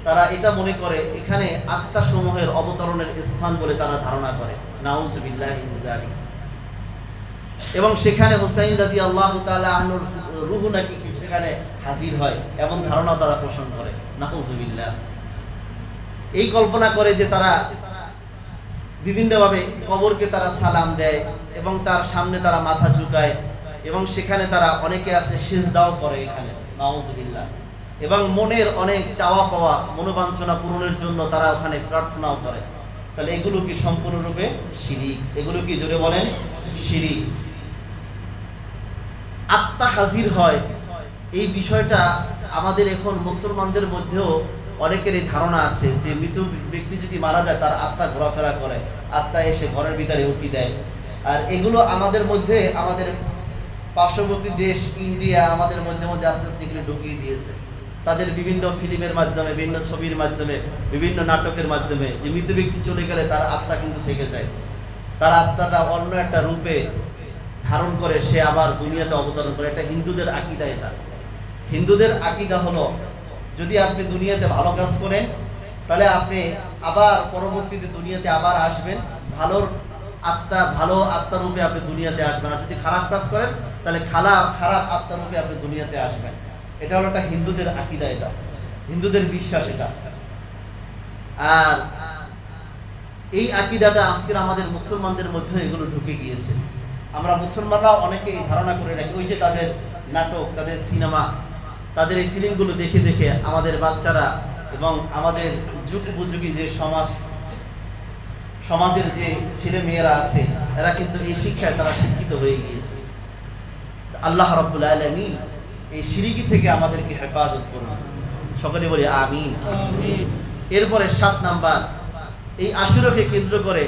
তারা এটা মনে করে এখানে আত্মা সমূহের অবতরণের স্থান বলে তারা ধারণা করে। নাউজুবিল্লাহি মিন যালিক। এবং সেখানে হুসাইন রাদিয়াল্লাহু তাআলা আনহুর রূহ নাকি সেখানে হাজির হয় এমন ধারণা তারা পোষণ করে। নাউজুবিল্লাহ। এই কল্পনা করে যে তারা বিভিন্নভাবে কবরকে তারা সালাম দেয় এবং তার সামনে তারা মাথা ঝুঁকায় এবং সেখানে তারা অনেকে আছে সিজদাও করে এখানে। নাউজুবিল্লাহ। এবং মনের অনেক চাওয়া পাওয়া, মনোবাঞ্ছনা পূরণের জন্য তারা ওখানে প্রার্থনাও করে। তাহলে এগুলো কি সম্পূর্ণরূপে শিরিক? এগুলো কি জোরে বলেন? শিরিক। আত্মা হাজির হয়, এই বিষয়টা আমাদের এখন মুসলমানদের মধ্যেও অনেকের এই ধারণা আছে যে মৃত ব্যক্তি যদি মারা যায় তার আত্মা ঘোরাফেরা করে, আত্মা এসে ঘরের ভিতরে উকি দেয়। আর এগুলো আমাদের মধ্যে, আমাদের পার্শ্ববর্তী দেশ ইন্ডিয়া আমাদের মধ্যে আস্তে আস্তে এগুলো ঢুকিয়ে দিয়েছে তাদের বিভিন্ন ফিল্মের মাধ্যমে, বিভিন্ন ছবির মাধ্যমে, বিভিন্ন নাটকের মাধ্যমে, যে মৃত ব্যক্তি চলে গেলে তার আত্মা কিন্তু থেকে যায়, তার আত্মাটা অন্য একটা রূপে ধারণ করে সে আবার দুনিয়াতে অবতরণ করে। এটা হিন্দুদের আকীদা। এটা হিন্দুদের আকীদা হলো যদি আপনি দুনিয়াতে ভালো কাজ করেন তাহলে আপনি আবার পরবর্তীতে দুনিয়াতে আবার আসবেন, ভালো আত্মা রূপে আপনি দুনিয়াতে আসবেন। আর যদি খারাপ কাজ করেন তাহলে খারাপ আত্মা রূপে আপনি দুনিয়াতে আসবেন। এটা হলো একটা হিন্দুদের আকীদা, এটা হিন্দুদের বিশ্বাস এটা। আর এই আকীদাটা আজকের আমাদের মুসলমানদের মধ্যে এগুলো ঢুকে গিয়েছে। আমরা মুসলমানরা অনেকে এই ধারণা করে রাখি, ওই যে তাদের নাটক, তাদের সিনেমা, তাদের এই ফিল্মগুলো দেখে দেখে আমাদের বাচ্চারা এবং আমাদের যুগ উপযোগী যে সমাজের যে ছেলে মেয়েরা আছে এরা কিন্তু এই শিক্ষায় তারা শিক্ষিত হয়ে গিয়েছে। আল্লাহ রাব্বুল আলামিন এই শিরকি থেকে আমাদেরকে হেফাজত করুন, সকলে বলি আমিন। এরপরে 7 নাম্বার, এই আশুরাকে কেন্দ্র করে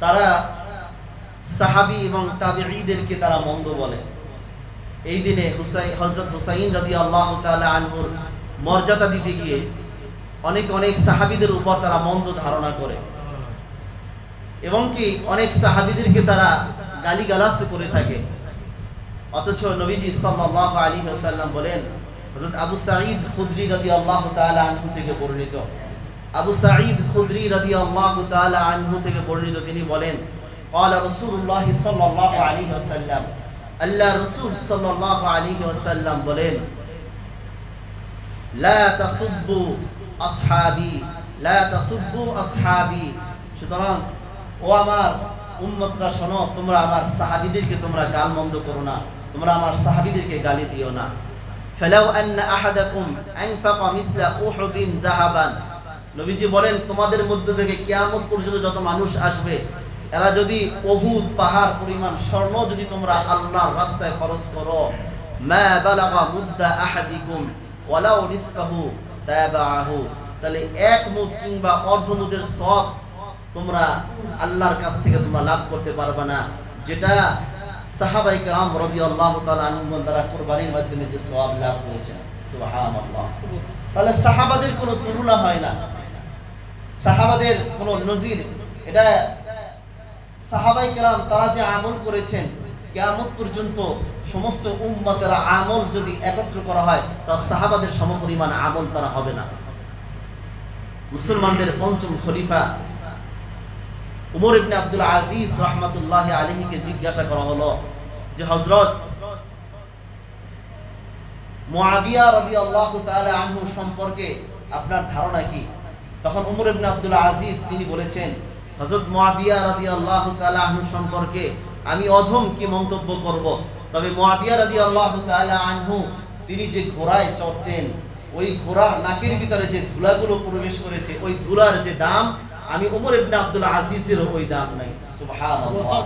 তারা সাহাবী এবং তাবেঈদেরকে তারা মন্দ বলে। এই দিনে হযরত হুসাইন রাদিয়াল্লাহু তাআলা আনহুর মর্যাদা দিতে গিয়ে অনেক সাহাবীদের উপর তারা মন্দ ধারণা করে এবং কি অনেক সাহাবীদেরকে তারা গালিগালাজ করে থাকে। অথচ নবীজি সাল্লাল্লাহু আলাইহি ওয়াসাল্লাম বলেন, হযরত আবু সাঈদ খুদরি রাদিয়াল্লাহু তাআলা আনহু থেকে বর্ণিত, আবু সাঈদ খুদরি রাদিয়াল্লাহু তাআলা আনহু থেকে বর্ণিত, তিনি বলেন, قال رسول الله صلى الله عليه وسلم, আল্লাহ রাসূল সাল্লাল্লাহু আলাইহি ওয়াসাল্লাম বলেন, লা তাসুব্বু আসহাবি, লা তাসুব্বু আসহাবি, সুতরাং ও আমার উম্মতরা শোনো, তোমরা আমার সাহাবীদেরকে তোমরা গালমন্দ করো না, তোমরা আমার সাহাবীদেরকে গালি দিও না। ফালাউ আন্না আহাদাকুম আনফাকা মিসলা উহুদিন যাহাবান, নবীজি বলেন তোমাদের মধ্য থেকে কিয়ামত পর্যন্ত যত মানুষ আসবে এরা যদি উহুদ পাহাড় পরিমাণ স্বর্ণ যদি তোমরা আল্লাহর রাস্তায় খরচ করো, মা বালাগা মুদ্দা আহাদিকুম ওয়ালাউ নিসফাহু তাবাহু, তাহলে এক মুদ কিংবা অর্ধ মুদের সওয়াব তোমরা আল্লাহর কাছ থেকে তোমরা লাভ করতে পারবে না, যেটা সাহাবায়ে কেরাম রাদিয়াল্লাহু তাআলা আনহুম দ্বারা কুরবানির মাধ্যমে যে সওয়াব লাভ করেছেন। সুবহানাল্লাহ। তাহলে সাহাবাদের কোনো তুলনা হয় না, সাহাবাদের কোনো নজির, এটা সাহাবায়ে কেরাম তারা যে আমল করেছেন কিয়ামত পর্যন্ত সমস্ত উম্মতের আমল যদি একত্র করা হয় তা সাহাবাদের সমপরিমাণ আমল তারা হবে না। মুসলমানদের পঞ্চম খলিফা উমর ইবনে আব্দুল আজিজ রাহমাতুল্লাহি আলাইহিকে জিজ্ঞাসা করা হলো যে হযরত মুআবিয়া রাদিয়াল্লাহু তাআলা আনহু সম্পর্কে আপনার ধারণা কি? তখন উমর ইবনে আব্দুল আজিজ তিনি বলেছেন, হযরত মুআবিয়া রাদিয়াল্লাহু তাআলা আনহু সম্পর্কে আমি অধম কি মন্তব্য করব, তবে মুআবিয়া রাদিয়াল্লাহু তাআলা আনহু তিনি যে ঘোড়ায় চড়তেন ওই ঘোড়ার নাকের ভিতরে যে ধুলাগুলো প্রবেশ করেছে ওই ধুলার যে দাম আমি উমর ইবনে আব্দুল আজিজের ওই দাম নাই। সুবহানাল্লাহ।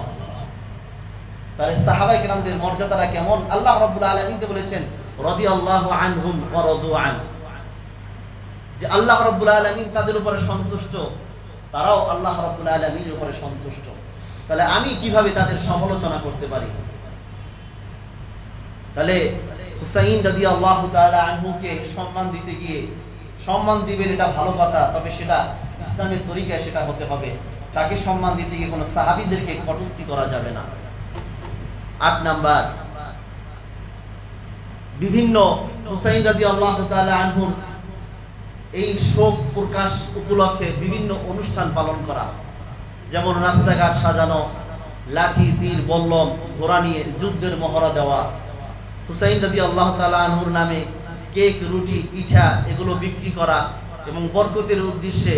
তাহলে সাহাবায়ে কেরামদের মর্যাদাটা কেমন? আল্লাহ রাব্বুল আলামিন তো বলেছেন রাদিয়াল্লাহু আনহুম ওয়া রাদু আন, যে আল্লাহ রাব্বুল আলামিন তাদের উপরে সন্তুষ্ট, তারাও আল্লাহ রাব্বুল আলামিনের উপরে সন্তুষ্ট। তাহলে আমি কিভাবে তাদের সমালোচনা করতে পারি? তাহলে হুসাইন রাদিয়াল্লাহু তাআলা আনহুকে সম্মান দিতে গিয়ে সম্মান দিবেন এটা ভালো কথা, তবে সেটা ইসলামের তরিকায় সেটা হতে হবে। তাকে সম্মান দিতে গিয়ে কোনো সাহাবীদেরকে কটূক্তি করা যাবে না। 8 নাম্বার, বিভিন্ন হুসাইন রাদিয়াল্লাহু তাআলা আনহুর এই শোক প্রকাশ উপলক্ষে বিভিন্ন অনুষ্ঠান পালন করা, যেমন রাস্তাঘাট সাজানো, লাঠি তীর বল্লম ঘোড়া নিয়ে যুদ্ধের মহড়া দেওয়া, হুসাইন রাদিয়াল্লাহু তাআলা আনহুর নামে কেক রুটি পিঠা এগুলো বিক্রি করা এবং বরকতের উদ্দেশ্যে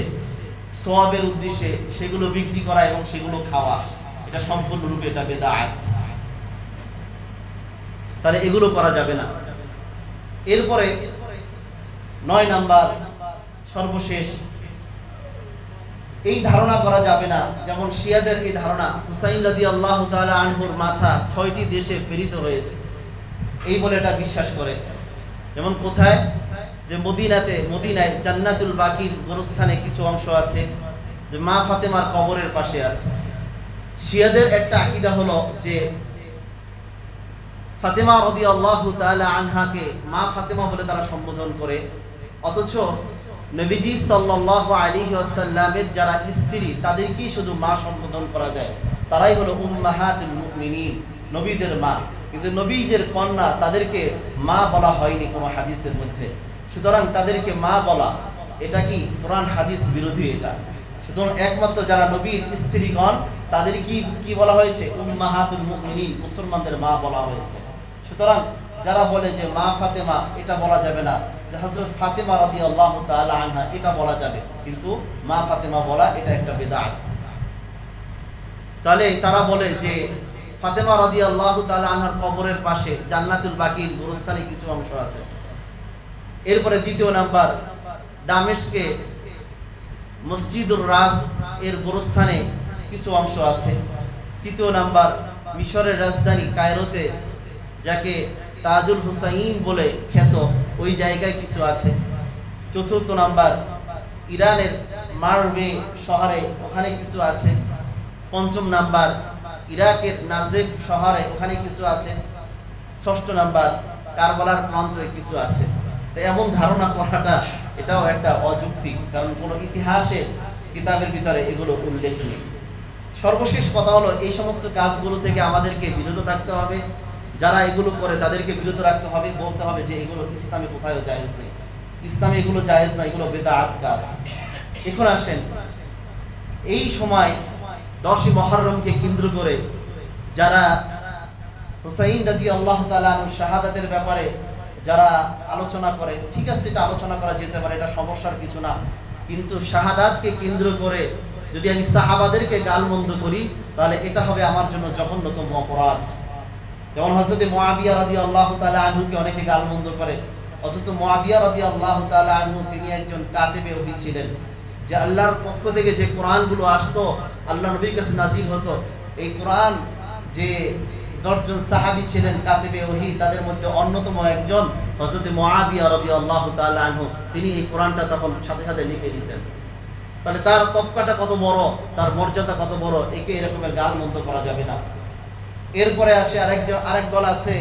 সওয়াবের উদ্দেশ্যে সেগুলো বিক্রি করা এবং সেগুলো খাওয়া, এটা সম্পূর্ণরূপে এটা বেদাত। তাহলে এগুলো করা যাবে না। এরপরে 9 নাম্বার সর্বশেষ, এই ধারণা করা যাবে না, যেমন শিয়াদের এই ধারণা হুসাইন রাদিয়াল্লাহু তাআলা আনহুর মাথা 6টি দেশে প্রেরিত হয়েছে এই বলে এটা বিশ্বাস করে। যেমন কোথায়? যে মদিনায় জান্নাতুল বাকির গোরস্থানে কিছু অংশ আছে যে মা ফাতেমার কবরের পাশে আছে। শিয়াদের একটা আকীদা হলো যে ফাতেমা রাদিয়াল্লাহু তাআলা আনহাকে মা ফাতেমা বলে তারা সম্বোধন করে, অথচ নবীজি সাল্লাল্লাহু আলাইহি ওয়াসাল্লামের যারা স্ত্রী তাদেরকেই শুধু মা সম্বোধন করা যায়, তারাই হলো উম্মাহাতুল মুমিনিন, নবীদের মা। কিন্তু নবীজের কন্যা তাদেরকে মা বলা হয়নি কোনো হাদিসের মধ্যে। সুতরাং তাদেরকে মা বলা এটা কি কোরআন হাদিস বিরোধী। এটা সুতরাং একমাত্র যারা নবীর স্ত্রীগণ তাদের কি বলা হয়েছে? উম্মাহাতুল মুমিনিন, মুসলমানদের মা বলা হয়েছে। সুতরাং যারা বলে যে মা ফাতেমা এটা বলা যাবে না, যে হযরত ফাতেমা রাদিয়াল্লাহু তাআলা আনহা এটা বলা যাবে, কিন্তু মা ফাতেমা বলা এটা একটা বিদআত। তাহলে তারা বলে যে ফাতেমা রাদিয়াল্লাহু তাআলা আনহার কবরের পাশে জান্নাতুল বাকির গোরস্থানে কিছু অংশ আছে। এরপরে 2 নাম্বার, দামেস্কে মসজিদুর রাস এর গোরস্থানে কিছু অংশ আছে। তৃতীয় নাম্বার, মিশরের রাজধানী কায়রোতে যাকে তাজুল হুসাইন বলে খ্যাত, ওই জায়গায় কিছু আছে। চতুর্থ নাম্বার, ইরানের মারভে শহরে, ওখানে কিছু আছে। পঞ্চম নাম্বার, ইরাকের নাজেফ শহরে, ওখানে কিছু আছে। ষষ্ঠ নাম্বার, কারবালার প্রান্তরে কিছু আছে। তো এমন ধারণা করাটা এটাও একটা অযৌক্তিক, কারণ কোনো ইতিহাসের কিতাবের ভিতরে এগুলো উল্লেখ নেই। সর্বশেষ কথা হলো, এই সমস্ত কাজগুলো থেকে আমাদেরকে বিরত থাকতে হবে। যারা এগুলো করে তাদেরকে বিরত রাখতে হবে, বলতে হবে যে এগুলো ইসলামে কোথাও জায়েজ নেই, ইসলামে এগুলো জায়েজ না, এগুলো বেদাত কাজ। এখন আসেন, এই সময় 10ই মুহররমকে কেন্দ্র করে যারা হুসাইন রাদিয়াল্লাহু তাআলা আনহু শাহাদাতের ব্যাপারে যারা আলোচনা করে, ঠিক আছে, এটা আলোচনা করা যেতে পারে, এটা সমস্যার কিছু না। কিন্তু শাহাদাতকে কেন্দ্র করে যদি আমি সাহাবাদেরকে গালমন্দ করি, তাহলে এটা হবে আমার জন্য জঘন্যতম অপরাধ। যেমন হযরত মুআবিয়া রাদিয়াল্লাহু তাআলা আনহুকে অনেকে গালমন্দ করে। হযরত মুআবিয়া রাদিয়াল্লাহু তাআলা আনহু তিনি একজন কাতিবে ওহী ছিলেন, যে আল্লাহর পক্ষ থেকে যে কোরআনগুলো আসতো, আল্লাহ নবীর কাছে নাজিল হতো, এই কোরআন যে 10 জন সাহাবী ছিলেন কাতিবে ওহী, তাদের মধ্যে অন্যতম একজন হযরত মুআবিয়া রাদিয়াল্লাহু তাআলা আনহু, তিনি এই কোরআনটা তখন সাথে সাথে লিখে দিতেন। তাহলে তার তবকাটা কত বড়, তার মর্যাদা কত বড়, একে এরকমের গালমন্দ করা যাবে না। এরপরে আসে আরেক দল আছে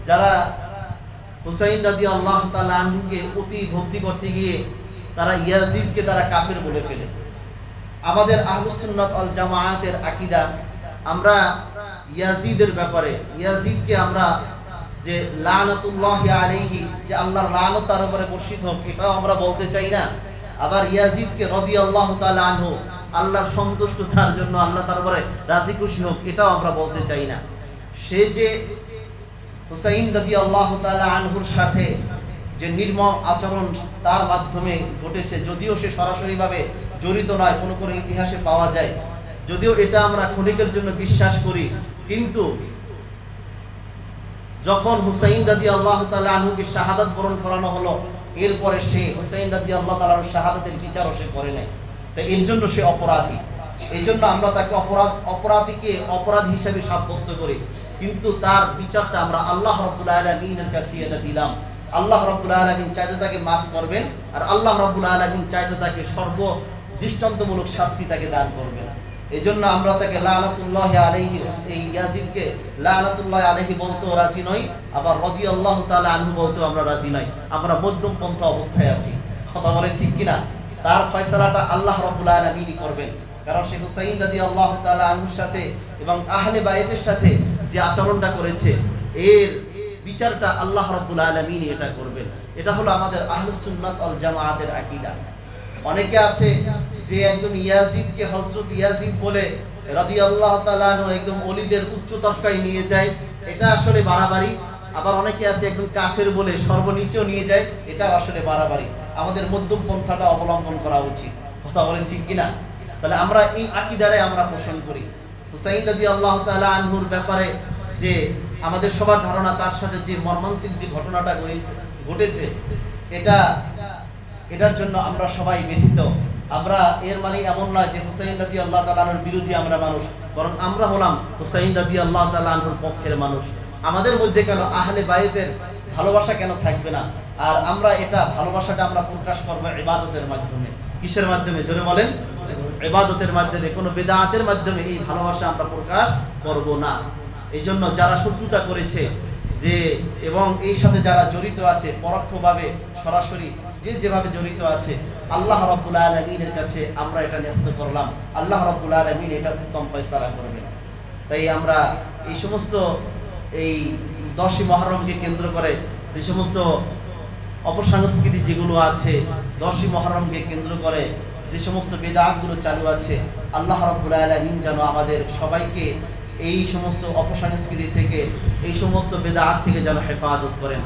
যারা হুসাইন রাদিয়াল্লাহু তাআলা আনহুকে অতি ভক্তি করতে গিয়ে তারা ইয়াজিদকে তারা কাফের বলে ফেলে। আমাদের আহলুস সুন্নাত ওয়াল জামাআতের আকীদা, আমরা ইয়াজিদের ব্যাপারে, ইয়াজিদকে আমরা যে লানাতুল্লাহি আলাইহি, যে আল্লাহর লানত তার উপরে বর্ষিত হোক, এটাও আমরা বলতে চাই না। আবার ইয়াজিদকে রাদিয়াল্লাহু তাআলা আনহু, আল্লাহর সন্তুষ্টতার জন্য আল্লাহ তার উপরে রাজি খুশি হোক, এটাও আমরা বলতে চাই না। সে যে হুসাইন রাদিয়াল্লাহু তাআলা আনহুর সাথে যে নির্মম আচরণ তার মাধ্যমে ঘটেছে, যদিও সে সরাসরিভাবে জড়িত নয়, কোনো ইতিহাসে পাওয়া যায়, যদিও এটা আমরা ক্ষণিকের জন্য বিশ্বাস করি, কিন্তু যখন হুসাইন রাদিয়াল্লাহু তাআলা আনহুকে শাহাদাত বরণ করানো হলো, এরপরে সে হুসাইন রাদিয়াল্লাহু তাআলা আনহুর শাহাদাতের বিচারও সে করে নাই। তাই এর জন্য সে অপরাধী। এই জন্য আমরা তাকে অপরাধীকে অপরাধী হিসেবে সাব্যস্ত করি, কিন্তু তার বিচারটা আমরা আল্লাহ রাব্বুল আলামিনের কাছে এটা দিলাম। আল্লাহ রাব্বুল আলামিন চাইতে তাকে মাফ করবেন, আর আল্লাহ রাব্বুল আলামিন চাইতে তাকে দৃষ্টান্তমূলক শাস্তি তাকে দান করবেন। এই জন্য আমরা তাকে লানাতুল্লাহি আলাইহি, এই ইয়াজিদকে লানাতুল্লাহি আলাইহি বলতেও রাজি নই, আবার রাদিয়াল্লাহু তাআলা আনহু বলতেও আমরা রাজি নই। আমরা মধ্যম পন্থা অবস্থায় আছি। কথা বলেন ঠিক কিনা? তার ফয়সালাটা আল্লাহ রাব্বুল আলামিনই করবেন, কারণ সে হুসাইন রাদিয়াল্লাহু তাআলা আনহুর সাথে এবং আহলে বাইতের সাথে যে আচরণটা করেছে, এর বিচারটা আল্লাহ রাব্বুল আলামিনই এটা করবেন। এটা হলো আমাদের আহলুস সুন্নাত ওয়াল জামাআতের আকীদা। অনেকে আছে যে একদম ইয়াজিদকে হযরত ইয়াজিদ বলে রাদিয়াল্লাহু তাআলা আনহু একদম ওলিদের উচ্চ তবকায় নিয়ে যায়, এটা আসলে বাড়াবাড়ি। আবার অনেকে আছে একদম কাফের বলে সর্বনিচেও নিয়ে যায়, এটা আসলে বাড়াবাড়ি। আমাদের মধ্যম পন্থাটা অবলম্বন করা উচিত। কথা বলেন ঠিক কিনা? তাহলে আমরা এই আকীদারে আমরা পোষণ করি। হুসাইন রাদিয়াল্লাহু তাআলা আনহুর ব্যাপারে যে আমাদের সবার ধারণা, তার সাথে যে মর্মান্তিক যে ঘটনাটা ঘটেছে, এটার জন্য আমরা সবাই ব্যথিত। আমরা এর মানে এমন নয় যে হুসাইন রাদিয়াল্লাহু তাআলা আনহুর বিরোধী আমরা মানুষ, বরং আমরা হলাম হুসাইন রাদিয়াল্লাহু তাআলা আনহুর পক্ষের মানুষ। আমাদের মধ্যে কেন আহলে বাইতের ভালোবাসা কেন থাকবে না? আর আমরা এটা ভালোবাসাটা আমরা প্রকাশ করব ইবাদতের মাধ্যমে। কিসের মাধ্যমে? জোরে বলেন। ইবাদতের মাধ্যমে, কোনো বিদআতের মাধ্যমে এই ভালোবাসা আমরা প্রকাশ করব না। এই জন্য যারা শত্রুতা করেছে যে, এবং এই সাথে যারা জড়িত আছে পরোক্ষভাবে সরাসরি, যে যেভাবে জড়িত আছে, আল্লাহ রাব্বুল আলামিনের কাছে আমরা এটা ন্যস্ত করলাম। আল্লাহ রাব্বুল আলামিন এটা উত্তম ফয়সালা করবেন। তাই আমরা এই সমস্ত এই 10ই মুহররমকে কেন্দ্র করে যে সমস্ত অপসংস্কৃতি যেগুলো আছে, 10ই মুহররমকে কেন্দ্র করে যে সমস্ত বিদআতগুলো চালু আছে, আল্লাহ রাব্বুল আলামিন যেন আমাদের সবাইকে এই সমস্ত অপসংস্কৃতি থেকে, এই সমস্ত বিদআত থেকে যেন হেফাজত করেন।